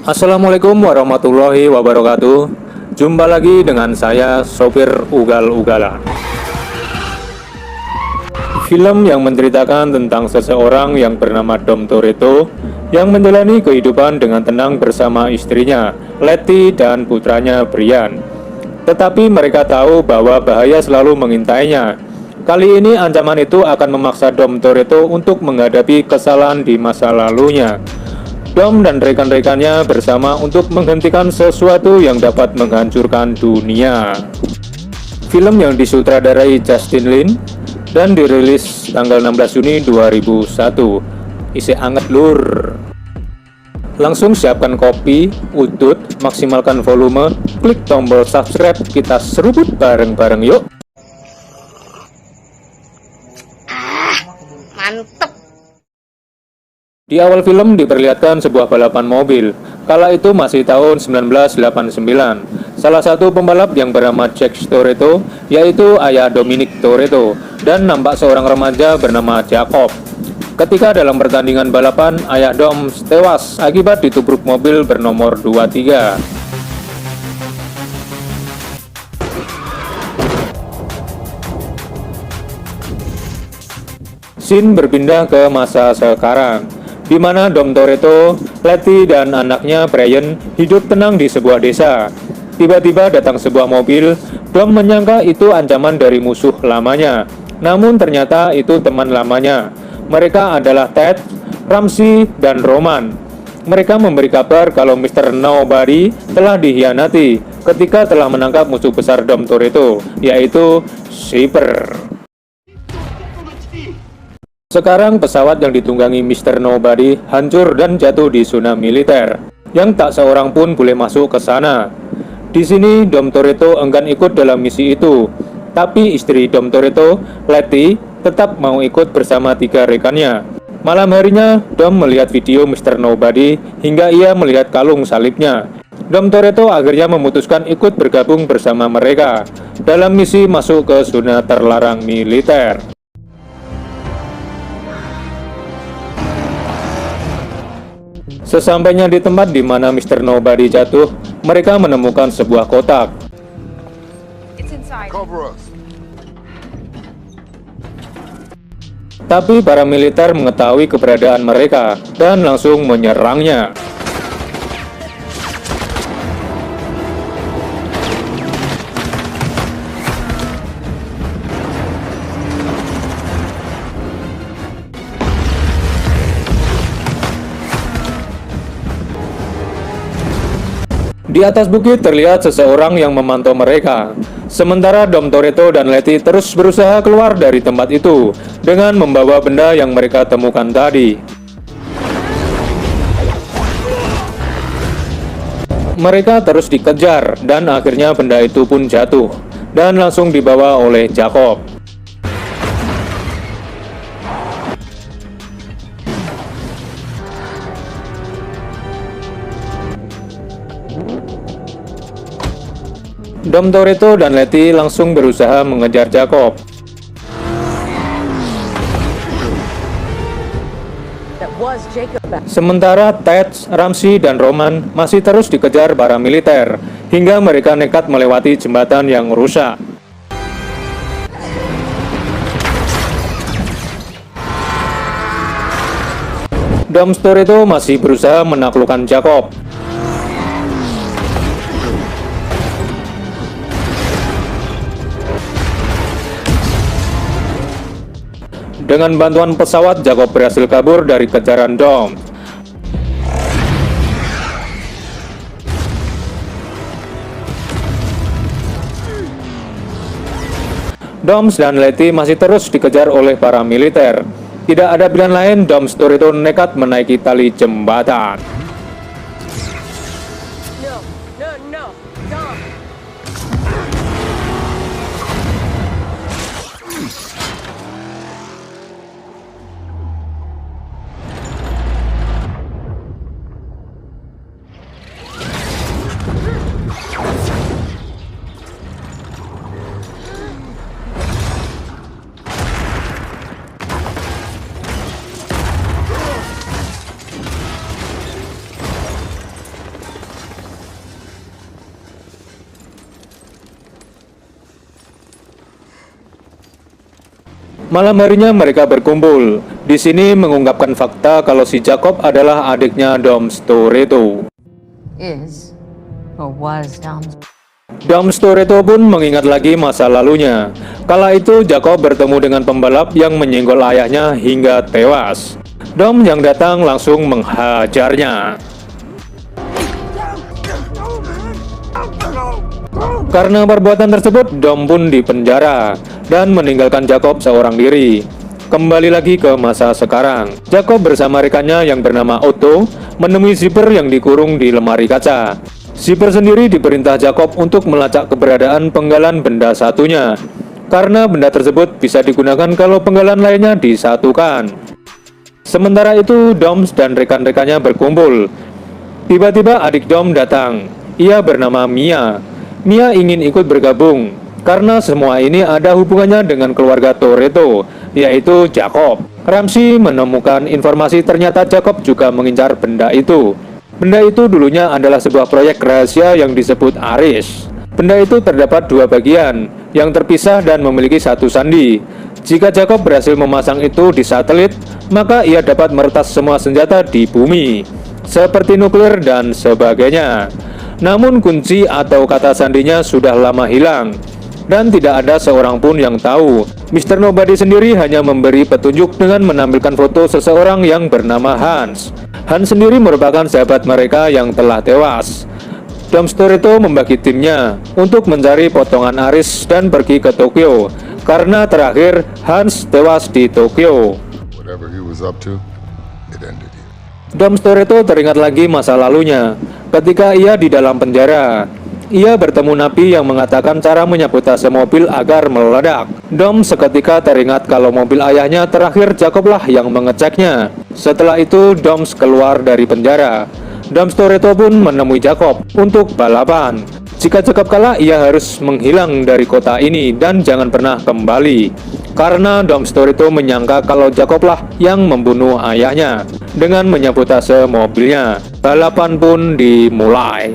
Assalamualaikum warahmatullahi wabarakatuh. Jumpa lagi dengan saya, sopir ugal-ugalan. Film yang menceritakan tentang seseorang yang bernama Dom Toretto yang menjalani kehidupan dengan tenang bersama istrinya, Letty, dan putranya, Brian. Tetapi mereka tahu bahwa bahaya selalu mengintainya. Kali ini ancaman itu akan memaksa Dom Toretto untuk menghadapi kesalahan di masa lalunya. Dom dan rekan-rekannya bersama untuk menghentikan sesuatu yang dapat menghancurkan dunia. Film yang disutradarai Justin Lin dan dirilis tanggal 16 Juni 2001. Isi anget lur. Langsung siapkan kopi, udut, maksimalkan volume, klik tombol subscribe, kita seruput bareng-bareng yuk. Mantep. Di awal film diperlihatkan sebuah balapan mobil. Kala itu masih tahun 1989. Salah satu pembalap yang bernama Jack Toretto, yaitu ayah Dominic Toretto, dan nampak seorang remaja bernama Jacob. Ketika dalam pertandingan balapan, ayah Dom tewas akibat ditubruk mobil bernomor 23. Scene berpindah ke masa sekarang, di mana Dom Toretto, Letty, dan anaknya Brian hidup tenang di sebuah desa. Tiba-tiba datang sebuah mobil. Dom menyangka itu ancaman dari musuh lamanya, namun ternyata itu teman lamanya. Mereka adalah Ted, Ramsey, dan Roman. Mereka memberi kabar kalau Mr. Nobody telah dikhianati ketika telah menangkap musuh besar Dom Toretto, yaitu Shipper. Sekarang pesawat yang ditunggangi Mr. Nobody hancur dan jatuh di zona militer, yang tak seorang pun boleh masuk ke sana. Di sini Dom Toretto enggan ikut dalam misi itu, tapi istri Dom Toretto, Letty, tetap mau ikut bersama 3 rekannya. Malam harinya, Dom melihat video Mr. Nobody hingga ia melihat kalung salibnya. Dom Toretto akhirnya memutuskan ikut bergabung bersama mereka dalam misi masuk ke zona terlarang militer. Sesampainya di tempat di mana Mr. Nobody jatuh, mereka menemukan sebuah kotak. Tapi para militer mengetahui keberadaan mereka dan langsung menyerangnya. Di atas bukit terlihat seseorang yang memantau mereka. Sementara Dom Toretto dan Letty terus berusaha keluar dari tempat itu dengan membawa benda yang mereka temukan tadi. Mereka terus dikejar dan akhirnya benda itu pun jatuh dan langsung dibawa oleh Jacob. Dom Toretto dan Letty langsung berusaha mengejar Jacob. Sementara Ted, Ramsey, dan Roman masih terus dikejar para militer hingga mereka nekat melewati jembatan yang rusak. Dom Toretto masih berusaha menaklukkan Jacob. Dengan bantuan pesawat, Jacob berhasil kabur dari kejaran Dom. Dom dan Letty masih terus dikejar oleh para militer. Tidak ada pilihan lain, Dom Toretto nekat menaiki tali jembatan. No, Dom. Malam harinya mereka berkumpul. Di sini mengungkapkan fakta kalau si Jacob adalah adiknya Dom Toretto. Is or was Dom's. Dom Toretto pun mengingat lagi masa lalunya. Kala itu Jacob bertemu dengan pembalap yang menyenggol ayahnya hingga tewas. Dom yang datang langsung menghajarnya. Karena perbuatan tersebut, Dom pun dipenjara dan meninggalkan Jacob seorang diri. Kembali lagi ke masa sekarang, Jacob bersama rekannya yang bernama Otto menemui Zipper yang dikurung di lemari kaca. Zipper sendiri diperintah Jacob untuk melacak keberadaan penggalan benda satunya, karena benda tersebut bisa digunakan kalau penggalan lainnya disatukan. Sementara itu, Dom dan rekan-rekannya berkumpul. Tiba-tiba adik Dom datang. Ia bernama Mia. Mia ingin ikut bergabung karena semua ini ada hubungannya dengan keluarga Toretto, yaitu Jacob. Ramsey menemukan informasi ternyata Jacob juga mengincar benda itu. Benda itu dulunya adalah sebuah proyek rahasia yang disebut Aris. Benda itu terdapat dua bagian yang terpisah dan memiliki satu sandi. Jika Jacob berhasil memasang itu di satelit, maka ia dapat meretas semua senjata di bumi, seperti nuklir dan sebagainya. Namun kunci atau kata sandinya sudah lama hilang, dan tidak ada seorang pun yang tahu. Mr. Nobody sendiri hanya memberi petunjuk dengan menampilkan foto seseorang yang bernama Hans. Hans sendiri merupakan sahabat mereka yang telah tewas. Dom Toretto membagi timnya untuk mencari potongan Aris dan pergi ke Tokyo, karena terakhir Hans tewas di Tokyo. Whatever he was up to, it ended here. Dom Toretto teringat lagi masa lalunya. Ketika ia di dalam penjara, ia bertemu napi yang mengatakan cara menyabotase mobil agar meledak. Dom seketika teringat kalau mobil ayahnya terakhir Jacob lah yang mengeceknya. Setelah itu Dom keluar dari penjara. Dom Toretto pun menemui Jacob untuk balapan. Jika Jacob kalah, ia harus menghilang dari kota ini dan jangan pernah kembali. Karena Dom Toretto menyangka kalau Jacob lah yang membunuh ayahnya dengan menyabotase mobilnya. Balapan pun dimulai.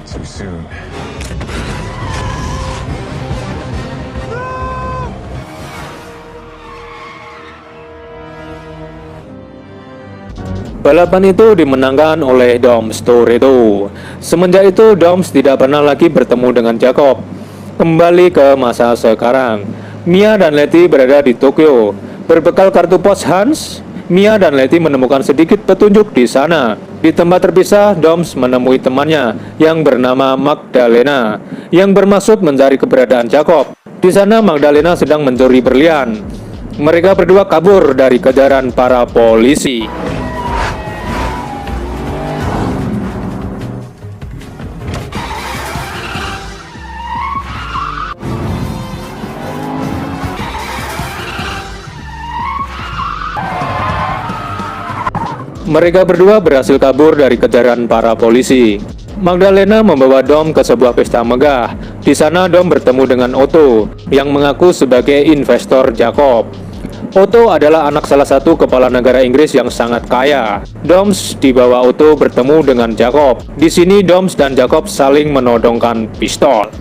Too soon. Balapan itu dimenangkan oleh Dom Toretto. Semenjak itu Dom tidak pernah lagi bertemu dengan Jacob. Kembali ke masa sekarang, Mia dan Letty berada di Tokyo. Berbekal kartu pos Hans, Mia dan Letty menemukan sedikit petunjuk di sana. Di tempat terpisah, Doms menemui temannya yang bernama Magdalena, yang bermaksud mencari keberadaan Jacob. Di sana Magdalena sedang mencuri berlian. Mereka berdua kabur dari kejaran para polisi. Mereka berdua berhasil kabur dari kejaran para polisi. Magdalena membawa Dom ke sebuah pesta megah. Di sana Dom bertemu dengan Otto, yang mengaku sebagai investor Jacob. Otto adalah anak salah satu kepala negara Inggris yang sangat kaya. Doms dibawa Otto bertemu dengan Jacob. Di sini Doms dan Jacob saling menodongkan pistol.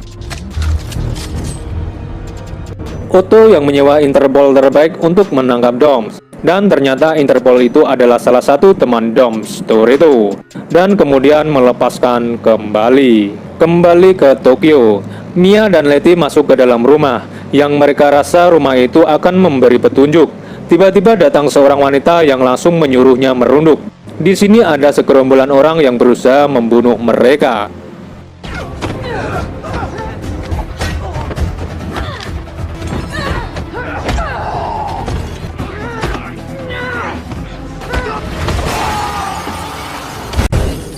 Otto yang menyewa Interpol terbaik untuk menangkap Doms. Dan ternyata Interpol itu adalah salah satu teman Dom Toretto. Dan kemudian melepaskan kembali ke Tokyo. Mia dan Letty masuk ke dalam rumah yang mereka rasa rumah itu akan memberi petunjuk Tiba-tiba datang seorang wanita yang langsung menyuruhnya merunduk. Di sini ada segerombolan orang yang berusaha membunuh mereka.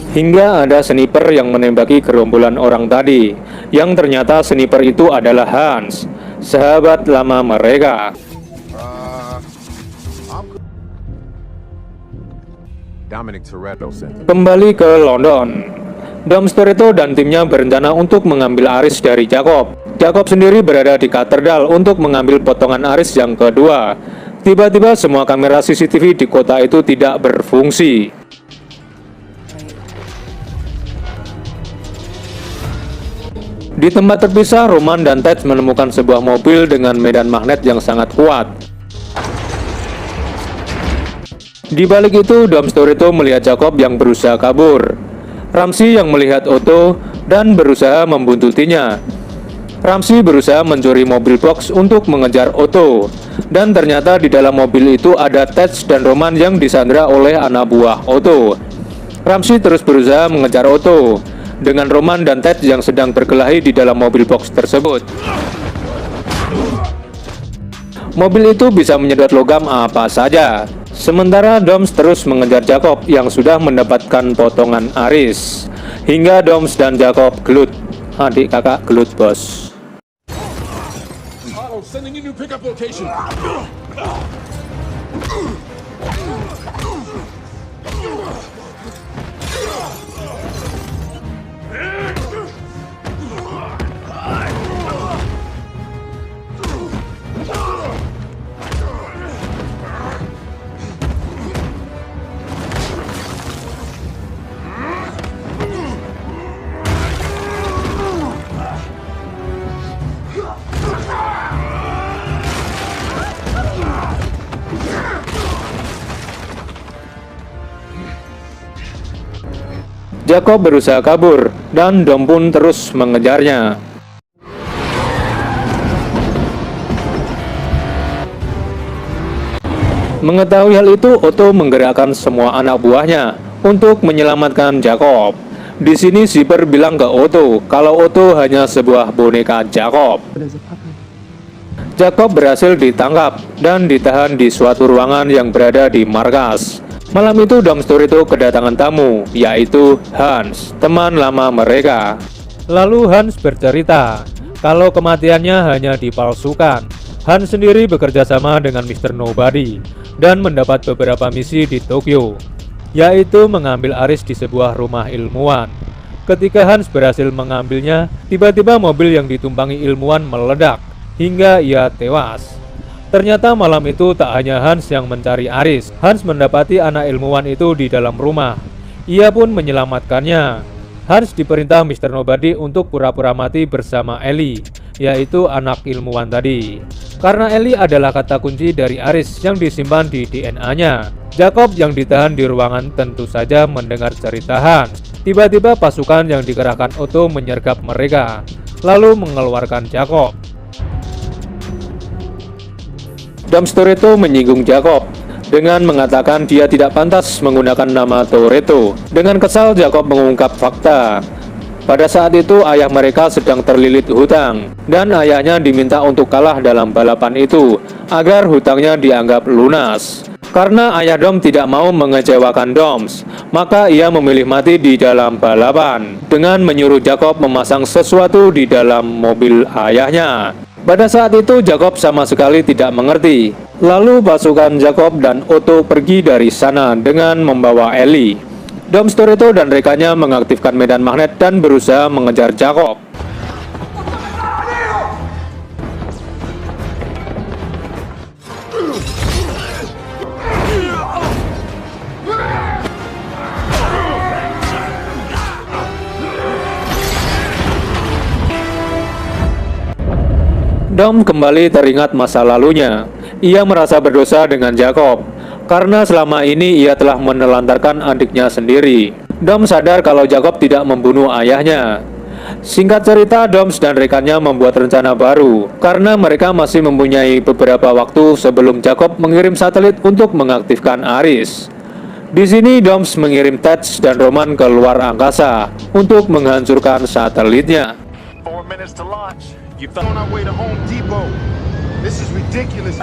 Hingga ada sniper yang menembaki gerombolan orang tadi, yang ternyata sniper itu adalah Hans, sahabat lama mereka. Dominic Toretto Center. Kembali ke London, Dom Toretto dan timnya berencana untuk mengambil aris dari Jacob. Jacob sendiri berada di katedral untuk mengambil potongan aris yang kedua. Tiba-tiba semua kamera CCTV di kota itu tidak berfungsi. Di tempat terpisah, Roman dan Ted menemukan sebuah mobil dengan medan magnet yang sangat kuat. Di balik itu, Dom Toretto melihat Jacob yang berusaha kabur. Ramsey yang melihat Otto dan berusaha membuntutinya. Ramsey berusaha mencuri mobil box untuk mengejar Otto. Dan ternyata di dalam mobil itu ada Ted dan Roman yang disandra oleh anak buah Otto. Ramsey terus berusaha mengejar Otto dengan Roman dan Ted yang sedang berkelahi di dalam mobil box tersebut. Mobil itu bisa menyedot logam apa saja. Sementara Doms terus mengejar Jacob yang sudah mendapatkan potongan aris. Hingga Doms dan Jacob gelut. Adik kakak gelut, bos. Apollo, sending you new pickup location. Jacob berusaha kabur dan Dom pun terus mengejarnya. Mengetahui hal itu, Otto menggerakkan semua anak buahnya untuk menyelamatkan Jacob. Di sini Zipper bilang ke Otto kalau Otto hanya sebuah boneka Jacob. Jacob berhasil ditangkap dan ditahan di suatu ruangan yang berada di markas. Malam itu Dom Toretto kedatangan tamu, yaitu Hans, teman lama mereka. Lalu Hans bercerita kalau kematiannya hanya dipalsukan. Hans sendiri bekerja sama dengan Mr. Nobody dan mendapat beberapa misi di Tokyo, yaitu mengambil aris di sebuah rumah ilmuwan. Ketika Hans berhasil mengambilnya, tiba-tiba mobil yang ditumpangi ilmuwan meledak hingga ia tewas. Ternyata malam itu tak hanya Hans yang mencari aris. Hans mendapati anak ilmuwan itu di dalam rumah. Ia pun menyelamatkannya. Hans diperintah Mr. Nobody untuk pura-pura mati bersama Ellie, yaitu anak ilmuwan tadi. Karena Ellie adalah kata kunci dari aris yang disimpan di DNA-nya. Jacob yang ditahan di ruangan tentu saja mendengar cerita Hans. Tiba-tiba pasukan yang dikerahkan Otto menyergap mereka, lalu mengeluarkan Jacob. Dom Toretto menyinggung Jacob dengan mengatakan dia tidak pantas menggunakan nama Toretto. Dengan kesal, Jacob mengungkap fakta. Pada saat itu ayah mereka sedang terlilit hutang dan ayahnya diminta untuk kalah dalam balapan itu agar hutangnya dianggap lunas. Karena ayah Dom tidak mau mengecewakan Doms, maka ia memilih mati di dalam balapan dengan menyuruh Jacob memasang sesuatu di dalam mobil ayahnya. Pada saat itu Jacob sama sekali tidak mengerti. Lalu pasukan Jacob dan Otto pergi dari sana dengan membawa Ellie. Dom Toretto dan rekannya mengaktifkan medan magnet dan berusaha mengejar Jacob. Dom kembali teringat masa lalunya. Ia merasa berdosa dengan Jacob karena selama ini ia telah menelantarkan adiknya sendiri. Dom sadar kalau Jacob tidak membunuh ayahnya. Singkat cerita, Doms dan rekannya membuat rencana baru karena mereka masih mempunyai beberapa waktu sebelum Jacob mengirim satelit untuk mengaktifkan Aris. Di sini Doms mengirim Ted dan Roman ke luar angkasa untuk menghancurkan satelitnya. 4 minutes to launch. You On our way to Home Depot. This is ridiculous.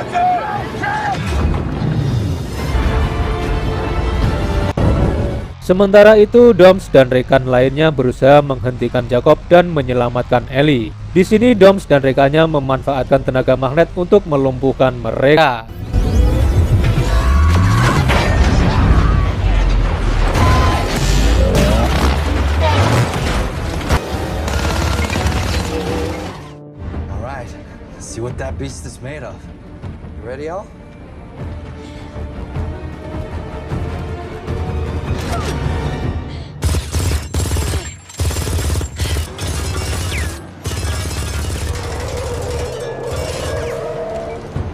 Sementara itu, Doms dan rekan lainnya berusaha menghentikan Jacob dan menyelamatkan Ellie. Di sini Doms dan rekannya memanfaatkan tenaga magnet untuk melumpuhkan mereka. Alright, let's see what that beast is made of. You ready, Al?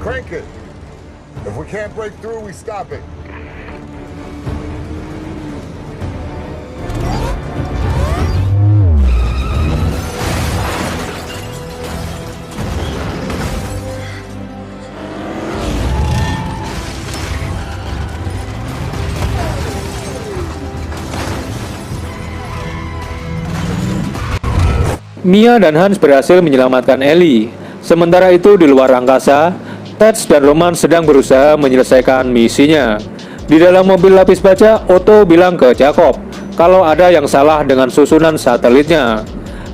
Crank it. If we can't break through, we stop it. Mia dan Hans berhasil menyelamatkan Ellie. Sementara itu di luar angkasa, Ted dan Roman sedang berusaha menyelesaikan misinya. Di dalam mobil lapis baja, Otto bilang ke Jacob kalau ada yang salah dengan susunan satelitnya.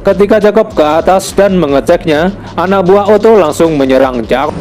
Ketika Jacob ke atas dan mengeceknya, anak buah Otto langsung menyerang Jacob.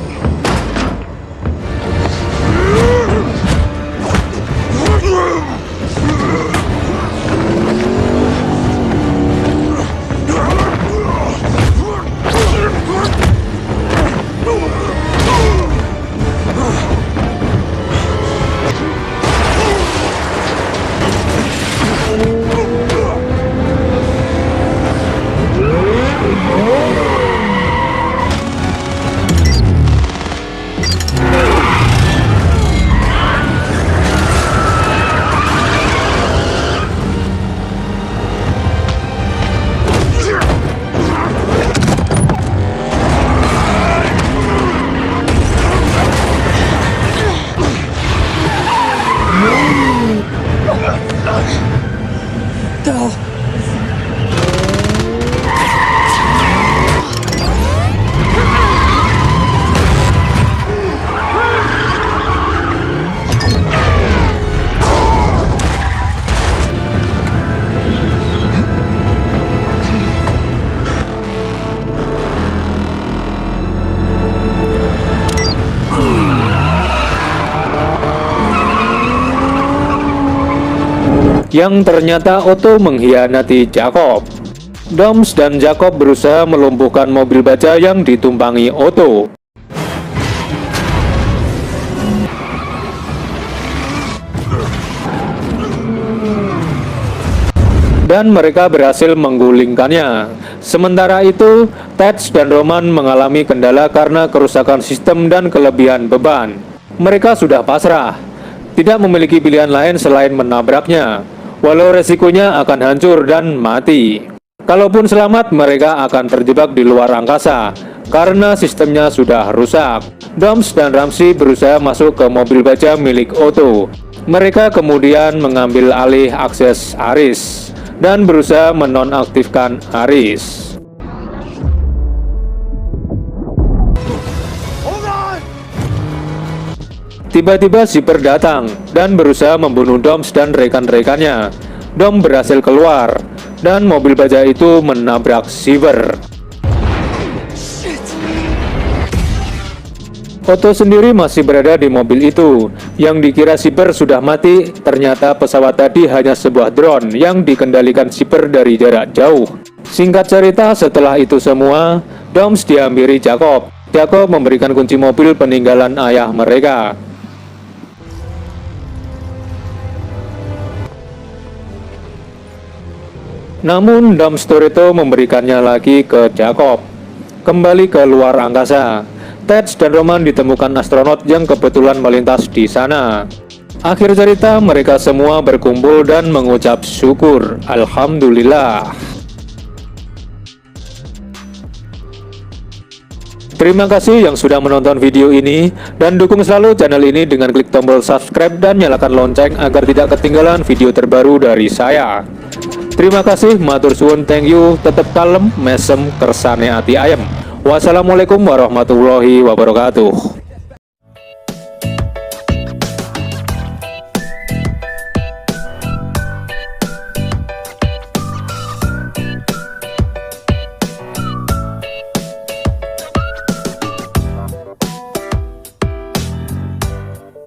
Yang ternyata Otto mengkhianati Jacob. Doms dan Jacob berusaha melumpuhkan mobil baja yang ditumpangi Otto. Dan mereka berhasil menggulingkannya. Sementara itu, Ted dan Roman mengalami kendala karena kerusakan sistem dan kelebihan beban. Mereka sudah pasrah, tidak memiliki pilihan lain selain menabraknya. Walau resikonya akan hancur dan mati. Kalaupun selamat, mereka akan terjebak di luar angkasa karena sistemnya sudah rusak. Doms dan Ramsey berusaha masuk ke mobil baja milik Otto. Mereka kemudian mengambil alih akses Aris dan berusaha menonaktifkan Aris. Tiba-tiba Zipper datang dan berusaha membunuh Doms dan rekan-rekannya. Dom berhasil keluar dan mobil baja itu menabrak Zipper. Otto sendiri masih berada di mobil itu. Yang dikira Zipper sudah mati, ternyata pesawat tadi hanya sebuah drone yang dikendalikan Zipper dari jarak jauh. Singkat cerita, setelah itu semua, Doms dihampiri Jacob. Jacob memberikan kunci mobil peninggalan ayah mereka. Namun Dom Storito memberikannya lagi ke Jacob. Kembali ke luar angkasa, Ted dan Roman ditemukan astronot yang kebetulan melintas di sana. Akhir cerita, mereka semua berkumpul dan mengucap syukur. Alhamdulillah. Terima kasih yang sudah menonton video ini, dan dukung selalu channel ini dengan klik tombol subscribe dan nyalakan lonceng agar tidak ketinggalan video terbaru dari saya. Terima kasih, matur suwun, thank you, tetap kalem, mesem, kersane ati ayem. Wassalamualaikum warahmatullahi wabarakatuh.